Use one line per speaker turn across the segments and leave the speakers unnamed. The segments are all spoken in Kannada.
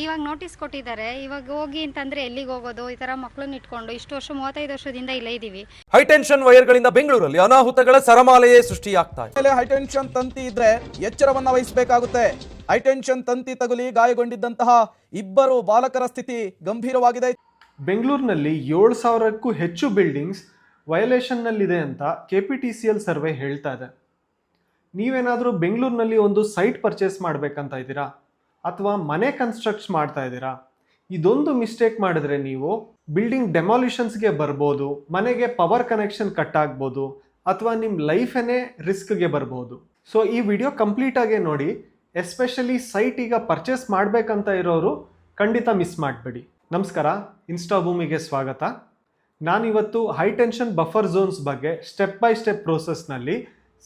ಇವಾಗ ನೋಟಿಸ್ ಕೊಟ್ಟಿದ್ದಾರೆ. ಇವಾಗ ಹೋಗಿ ಅಂತಂದ್ರೆ ಎಲ್ಲಿಗೆ ಹೋಗೋದು? ಈ ತರ ಮಕ್ಕಳನ್ನ ಇಟ್ಕೊಂಡು ಇಷ್ಟು ವರ್ಷ 35 ವರ್ಷದಿಂದ ಇಲ್ಲೇ ಇದೀವಿ.
ಹೈಟೆನ್ಷನ್ ವೈರ್ಗಳಿಂದ ಬೆಂಗಳೂರಲ್ಲಿ ಅನಾಹುತಗಳ ಸರಮಾಲೆಯೇ ಸೃಷ್ಟಿಯಾಗ್ತಾ ಇದೆ.
ಹೈಟೆನ್ಷನ್ ತಂತಿ ಇದ್ರೆ ಎಚ್ಚರವನ್ನ ವಹಿಸಬೇಕಾಗುತ್ತೆ. ಹೈಟೆನ್ಷನ್ ತಂತಿ ತಗುಲಿ ಗಾಯಗೊಂಡಿದ್ದಂತಹ ಇಬ್ಬರು ಬಾಲಕರ ಸ್ಥಿತಿ ಗಂಭೀರವಾಗಿದೆ.
ಬೆಂಗಳೂರಿನಲ್ಲಿ 7,000ಕ್ಕೂ ಹೆಚ್ಚು ಬಿಲ್ಡಿಂಗ್ಸ್ ವಯಲೇಷನ್ನಲ್ಲಿದೆ ಅಂತ KPTCL ಸರ್ವೆ ಹೇಳ್ತಾ ಇದೆ. ನೀವೇನಾದರೂ ಬೆಂಗಳೂರಿನಲ್ಲಿ ಒಂದು ಸೈಟ್ ಪರ್ಚೇಸ್ ಮಾಡಬೇಕಂತ ಇದ್ದೀರಾ ಅಥವಾ ಮನೆ ಕನ್ಸ್ಟ್ರಕ್ಟ್ ಮಾಡ್ತಾ ಇದ್ದೀರಾ, ಇದೊಂದು ಮಿಸ್ಟೇಕ್ ಮಾಡಿದ್ರೆ ನೀವು ಬಿಲ್ಡಿಂಗ್ ಡೆಮಾಲಿಷನ್ಸ್ಗೆ ಬರ್ಬೋದು, ಮನೆಗೆ ಪವರ್ ಕನೆಕ್ಷನ್ ಕಟ್ ಆಗ್ಬೋದು ಅಥವಾ ನಿಮ್ಮ ಲೈಫೇನೇ ರಿಸ್ಕ್ಗೆ ಬರ್ಬೋದು. ಸೊ ಈ ವಿಡಿಯೋ ಕಂಪ್ಲೀಟಾಗೆ ನೋಡಿ. ಎಸ್ಪೆಷಲಿ ಸೈಟ್ ಈಗ ಪರ್ಚೇಸ್ ಮಾಡಬೇಕಂತ ಇರೋರು ಖಂಡಿತ ಮಿಸ್ ಮಾಡಬೇಡಿ. ನಮಸ್ಕಾರ, ಇನ್ಸ್ಟಾ ಭೂಮಿಗೆ ಸ್ವಾಗತ. ನಾನಿವತ್ತು ಹೈಟೆನ್ಷನ್ ಬಫರ್ ಝೋನ್ಸ್ ಬಗ್ಗೆ ಸ್ಟೆಪ್ ಬೈ ಸ್ಟೆಪ್ ಪ್ರೋಸೆಸ್ನಲ್ಲಿ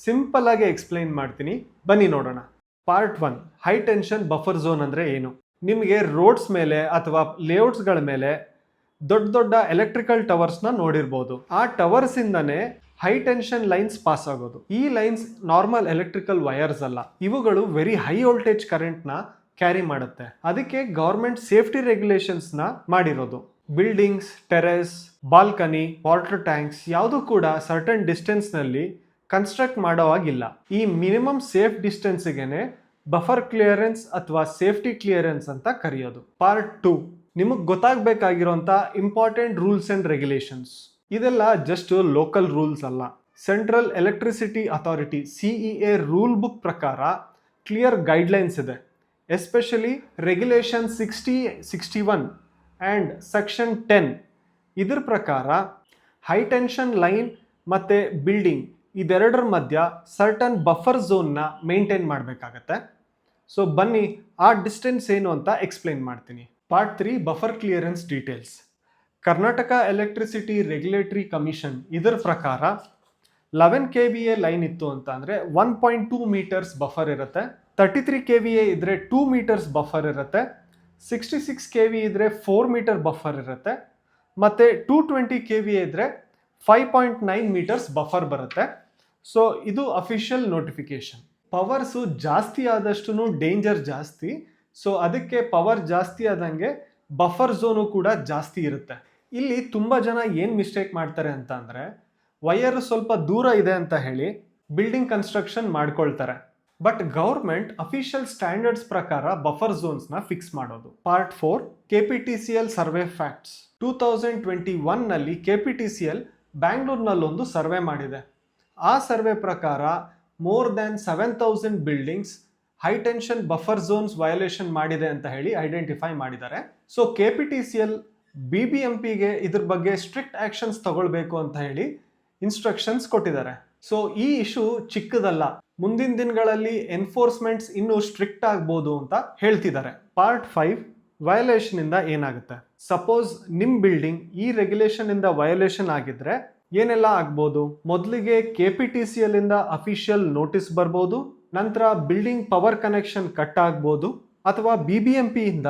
ಸಿಂಪಲ್ ಆಗಿ ಎಕ್ಸ್ಪ್ಲೈನ್ ಮಾಡ್ತೀನಿ. ಬನ್ನಿ ನೋಡೋಣ. ಪಾರ್ಟ್ 1, ಹೈಟೆನ್ಷನ್ ಬಫರ್ ಝೋನ್ ಅಂದರೆ ಏನು? ನಿಮಗೆ ರೋಡ್ಸ್ ಮೇಲೆ ಅಥವಾ ಲೇಔಟ್ಸ್ಗಳ ಮೇಲೆ ದೊಡ್ಡ ದೊಡ್ಡ ಎಲೆಕ್ಟ್ರಿಕಲ್ ಟವರ್ಸ್ನ ನೋಡಿರ್ಬೋದು. ಆ ಟವರ್ಸಿಂದನೇ ಹೈ ಟೆನ್ಷನ್ ಲೈನ್ಸ್ ಪಾಸ್ ಆಗೋದು. ಈ ಲೈನ್ಸ್ ನಾರ್ಮಲ್ ಎಲೆಕ್ಟ್ರಿಕಲ್ ವೈರ್ಸ್ ಅಲ್ಲ, ಇವುಗಳು ವೆರಿ ಹೈ ವೋಲ್ಟೇಜ್ ಕರೆಂಟ್ನ ಕ್ಯಾರಿ ಮಾಡುತ್ತೆ. ಅದಕ್ಕೆ ಗೌರ್ಮೆಂಟ್ ಸೇಫ್ಟಿ ರೆಗ್ಯುಲೇಷನ್ಸ್ನ ಮಾಡಿರೋದು. Buildings, terrace, balcony, water thanks ಯಾವುದು ಕೂಡ ಸರ್ಟನ್ ಡಿಸ್ಟೆನ್ಸ್ನಲ್ಲಿ ಕನ್ಸ್ಟ್ರಕ್ಟ್ ಮಾಡೋವಾಗಿಲ್ಲ. ಈ ಮಿನಿಮಮ್ ಸೇಫ್ ಡಿಸ್ಟೆನ್ಸ್ಗೆನೆ ಬಫರ್ ಕ್ಲಿಯರೆನ್ಸ್ ಅಥವಾ ಸೇಫ್ಟಿ ಕ್ಲಿಯರೆನ್ಸ್ ಅಂತ ಕರೆಯೋದು. ಪಾರ್ಟ್ 2, ನಿಮಗೆ ಗೊತ್ತಾಗಬೇಕಾಗಿರೋಂಥ ಇಂಪಾರ್ಟೆಂಟ್ ರೂಲ್ಸ್ ಆ್ಯಂಡ್ ರೆಗ್ಯುಲೇಷನ್ಸ್. ಇದೆಲ್ಲ ಜಸ್ಟ್ ಲೋಕಲ್ ರೂಲ್ಸ್ ಅಲ್ಲ. Central electricity authority CEA rule book ಪ್ರಕಾರ ಕ್ಲಿಯರ್ ಗೈಡ್ಲೈನ್ಸ್ ಇದೆ. Especially regulation 6061 and section 10. ಇದ್ರ ಪ್ರಕಾರ ಹೈ ಟೆನ್ಷನ್ ಲೈನ್ ಮತ್ತು ಬಿಲ್ಡಿಂಗ್ ಇದೆರಡರ ಮಧ್ಯ ಸರ್ಟನ್ ಬಫರ್ ಝೋನ್ನ ಮೇಂಟೈನ್ ಮಾಡಬೇಕಾಗತ್ತೆ. ಸೊ ಬನ್ನಿ ಆ ಡಿಸ್ಟೆನ್ಸ್ ಏನು ಅಂತ ಎಕ್ಸ್ಪ್ಲೈನ್ ಮಾಡ್ತೀನಿ. Part 3, buffer clearance details. Karnataka electricity regulatory commission ಇದರ ಪ್ರಕಾರ 11 KVA ಲೈನ್ ಇತ್ತು ಅಂತ ಅಂದರೆ 1.2 ಮೀಟರ್ಸ್ ಬಫರ್ ಇರುತ್ತೆ. 33 KVA ಇದ್ರೆ 2 ಮೀಟರ್ಸ್ ಬಫರ್ ಇರುತ್ತೆ. 66 KV ಇದ್ರೆ 4 ಮೀಟರ್ ಬಫರ್ ಇರುತ್ತೆ. ಮತ್ತು 220 KVA ಇದ್ರೆ 5.9 ಮೀಟರ್ಸ್ ಬಫರ್ ಬರುತ್ತೆ. ಸೊ ಇದು ಅಫಿಷಿಯಲ್ ನೋಟಿಫಿಕೇಶನ್. ಪವರ್ಸು ಜಾಸ್ತಿ ಆದಷ್ಟು ಡೇಂಜರ್ ಜಾಸ್ತಿ. ಸೊ ಅದಕ್ಕೆ ಪವರ್ ಜಾಸ್ತಿ ಆದಂಗೆ ಬಫರ್ ಝೋನು ಕೂಡ ಜಾಸ್ತಿ ಇರುತ್ತೆ. ಇಲ್ಲಿ ತುಂಬ ಜನ ಏನು ಮಿಸ್ಟೇಕ್ ಮಾಡ್ತಾರೆ ಅಂತ ಅಂದರೆ, ವೈರ್ ಸ್ವಲ್ಪ ದೂರ ಇದೆ ಅಂತ ಹೇಳಿ ಬಿಲ್ಡಿಂಗ್ ಕನ್ಸ್ಟ್ರಕ್ಷನ್ ಮಾಡ್ಕೊಳ್ತಾರೆ. ಬಟ್ ಗೌರ್ಮೆಂಟ್ ಅಫಿಷಿಯಲ್ ಸ್ಟ್ಯಾಂಡರ್ಡ್ಸ್ ಪ್ರಕಾರ ಬಫರ್ ಝೋನ್ಸ್ನ ಫಿಕ್ಸ್ ಮಾಡೋದು. Part 4, KPTCL survey facts. 2021ನಲ್ಲಿ KPTCL ಬ್ಯಾಂಗ್ಳೂರ್ನಲ್ಲೊಂದು ಸರ್ವೆ ಮಾಡಿದೆ. ಆ ಸರ್ವೆ ಪ್ರಕಾರ more than 7,000 buildings high tension buffer zones violation ಮಾಡಿದೆ ಅಂತ ಹೇಳಿ ಐಡೆಂಟಿಫೈ ಮಾಡಿದ್ದಾರೆ. ಸೊ KPTCL BBMPಗೆ ಇದ್ರ ಬಗ್ಗೆ ಸ್ಟ್ರಿಕ್ಟ್ ಆಕ್ಷನ್ಸ್ ತಗೊಳ್ಬೇಕು ಅಂತ ಹೇಳಿ ಇನ್ಸ್ಟ್ರಕ್ಷನ್ಸ್ ಕೊಟ್ಟಿದ್ದಾರೆ. ಸೊ ಈ ಇಶ್ಯೂ ಚಿಕ್ಕದಲ್ಲ, ಮುಂದಿನ ದಿನಗಳಲ್ಲಿ ಎನ್ಫೋರ್ಸ್ಮೆಂಟ್ಸ್ ಇನ್ನೂ ಸ್ಟ್ರಿಕ್ಟ್ ಆಗ್ಬೋದು ಅಂತ ಹೇಳ್ತಿದ್ದಾರೆ. ಪಾರ್ಟ್ 5, ವಯೋಲೇಷನ್ ಇಂದ ಏನಾಗುತ್ತೆ? ಸಪೋಸ್ ನಿಮ್ಮ ಬಿಲ್ಡಿಂಗ್ ಈ ರೆಗ್ಯುಲೇಷನ್ ಇಂದ ವಯೋಲೇಷನ್ ಆಗಿದ್ರೆ ಏನೆಲ್ಲ ಆಗ್ಬೋದು? ಮೊದಲಿಗೆ KPTCL ಇಂದ ಅಫಿಷಿಯಲ್ ನೋಟಿಸ್ ಬರ್ಬೋದು. ನಂತರ ಬಿಲ್ಡಿಂಗ್ ಪವರ್ ಕನೆಕ್ಷನ್ ಕಟ್ ಆಗ್ಬೋದು. ಅಥವಾ BBMP ಇಂದ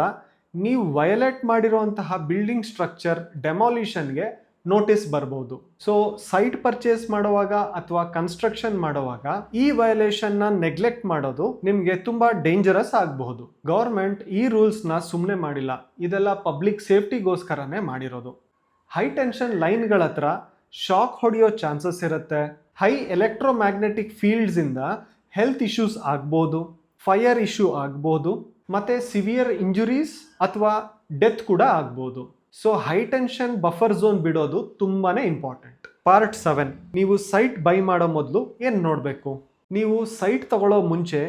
ನೀವು ವಯೋಲೇಟ್ ಮಾಡಿರುವಂತಹ ಬಿಲ್ಡಿಂಗ್ ಸ್ಟ್ರಕ್ಚರ್ ಡೆಮಾಲಿಷನ್ಗೆ ನೋಟಿಸ್ ಬರ್ಬೋದು. ಸೊ ಸೈಟ್ ಪರ್ಚೇಸ್ ಮಾಡುವಾಗ ಅಥವಾ ಕನ್ಸ್ಟ್ರಕ್ಷನ್ ಮಾಡುವಾಗ ಈ ವಯೋಲೇಷನ್ನ ನೆಗ್ಲೆಕ್ಟ್ ಮಾಡೋದು ನಿಮಗೆ ತುಂಬಾ ಡೇಂಜರಸ್ ಆಗಬಹುದು. ಗೌರ್ಮೆಂಟ್ ಈ ರೂಲ್ಸ್ನ ಸುಮ್ಮನೆ ಮಾಡಿಲ್ಲ, ಇದೆಲ್ಲ ಪಬ್ಲಿಕ್ ಸೇಫ್ಟಿಗೋಸ್ಕರನೇ ಮಾಡಿರೋದು. ಹೈ ಟೆನ್ಷನ್ ಲೈನ್ಗಳ ಹತ್ರ ಶಾಕ್ ಹೊಡೆಯೋ ಚಾನ್ಸಸ್ ಇರುತ್ತೆ. ಹೈ ಎಲೆಕ್ಟ್ರೋಮ್ಯಾಗ್ನೆಟಿಕ್ ಫೀಲ್ಡ್ಸ್ ಇಂದ ಹೆಲ್ತ್ ಇಶ್ಯೂಸ್ ಆಗ್ಬೋದು, ಫೈರ್ ಇಶ್ಯೂ ಆಗ್ಬೋದು, ಮತ್ತೆ ಸಿವಿಯರ್ ಇಂಜುರೀಸ್ ಅಥವಾ ಡೆತ್ ಕೂಡ ಆಗ್ಬೋದು. So high tension buffer zone ಬಿಡೋದು ತುಂಬಾನೇ ಇಂಪಾರ್ಟೆಂಟ್. ಪಾರ್ಟ್ 7, ನೀವು ಸೈಟ್ ಬೈ ಮಾಡೋ ಮೊದಲು ಏನು ನೋಡಬೇಕು? ನೀವು ಸೈಟ್ ತಗೊಳ್ಳೋ ಮುಂಚೆ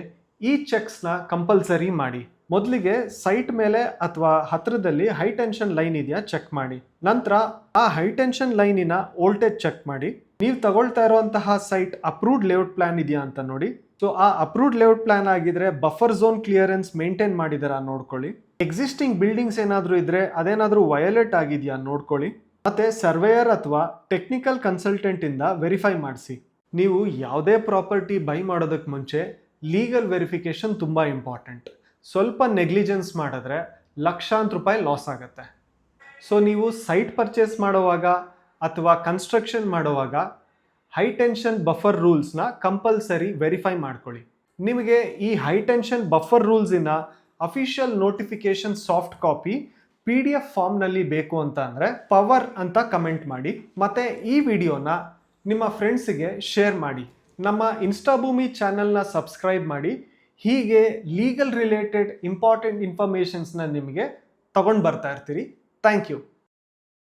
ಈ ಚೆಕ್ಸ್ನ ಕಂಪಲ್ಸರಿ ಮಾಡಿ. ಮೊದಲಿಗೆ ಸೈಟ್ ಮೇಲೆ ಅಥವಾ ಹತ್ರದಲ್ಲಿ ಹೈ ಟೆನ್ಷನ್ ಲೈನ್ ಇದೆಯಾ ಚೆಕ್ ಮಾಡಿ. ನಂತರ ಆ ಹೈ ಟೆನ್ಷನ್ ಲೈನಿನ ವೋಲ್ಟೇಜ್ ಚೆಕ್ ಮಾಡಿ. ನೀವು ತಗೊಳ್ತಾ ಇರುವಂತಹ ಸೈಟ್ ಅಪ್ರೂವ್ಡ್ ಲೇಔಟ್ ಪ್ಲಾನ್ ಇದೆಯಾ ಅಂತ ನೋಡಿ. ಸೊ ಆ ಅಪ್ರೂವ್ಡ್ ಲೇಔಟ್ ಪ್ಲಾನ್ ಆಗಿದ್ರೆ ಬಫರ್ ಝೋನ್ ಕ್ಲಿಯರೆನ್ಸ್ ಮೇಂಟೈನ್ ಮಾಡಿದಾರಾ ನೋಡ್ಕೊಳ್ಳಿ. ಎಕ್ಸಿಸ್ಟಿಂಗ್ ಬಿಲ್ಡಿಂಗ್ಸ್ ಏನಾದರೂ ಇದ್ರೆ ಅದೇನಾದರೂ ವಯೋಲೇಟ್ ಆಗಿದೆಯಾ ನೋಡ್ಕೊಳ್ಳಿ. ಮತ್ತೆ ಸರ್ವೇಯರ್ ಅಥವಾ ಟೆಕ್ನಿಕಲ್ ಕನ್ಸಲ್ಟೆಂಟ್ ಇಂದ ವೆರಿಫೈ ಮಾಡಿಸಿ. ನೀವು ಯಾವುದೇ ಪ್ರಾಪರ್ಟಿ ಬೈ ಮಾಡೋದಕ್ಕೆ ಮುಂಚೆ ಲೀಗಲ್ ವೆರಿಫಿಕೇಶನ್ ತುಂಬಾ ಇಂಪಾರ್ಟೆಂಟ್. ಸ್ವಲ್ಪ ನೆಗ್ಲಿಜೆನ್ಸ್ ಮಾಡಿದ್ರೆ ಲಕ್ಷಾಂತರ ರೂಪಾಯಿ ಲಾಸ್ ಆಗುತ್ತೆ. ಸೊ ನೀವು ಸೈಟ್ ಪರ್ಚೇಸ್ ಮಾಡುವಾಗ ಅಥವಾ ಕನ್ಸ್ಟ್ರಕ್ಷನ್ ಮಾಡುವಾಗ ಹೈ ಟೆನ್ಷನ್ ಬಫರ್ ರೂಲ್ಸ್ನ ಕಂಪಲ್ಸರಿ ವೆರಿಫೈ ಮಾಡ್ಕೊಳ್ಳಿ. ನಿಮಗೆ ಈ ಹೈ ಟೆನ್ಷನ್ ಬಫರ್ ರೂಲ್ಸಿನ official notification soft copy PDF ಫಾರ್ಮ್ನಲ್ಲಿ ಬೇಕು ಅಂತ ಅಂದರೆ ಪವರ್ ಅಂತ ಕಮೆಂಟ್ ಮಾಡಿ. ಮತ್ತು ಈ ವಿಡಿಯೋನ ನಿಮ್ಮ ಫ್ರೆಂಡ್ಸಿಗೆ ಶೇರ್ ಮಾಡಿ. ನಮ್ಮ ಇನ್ಸ್ಟಾಭೂಮಿ ಚಾನಲ್ನ ಸಬ್ಸ್ಕ್ರೈಬ್ ಮಾಡಿ. ಹೀಗೆ ಲೀಗಲ್ ರಿಲೇಟೆಡ್ ಇಂಪಾರ್ಟೆಂಟ್ ಇನ್ಫಾರ್ಮೇಷನ್ಸ್ನ ನಿಮಗೆ ತಗೊಂಡು ಬರ್ತಾ ಇರ್ತೀರಿ. Thank you.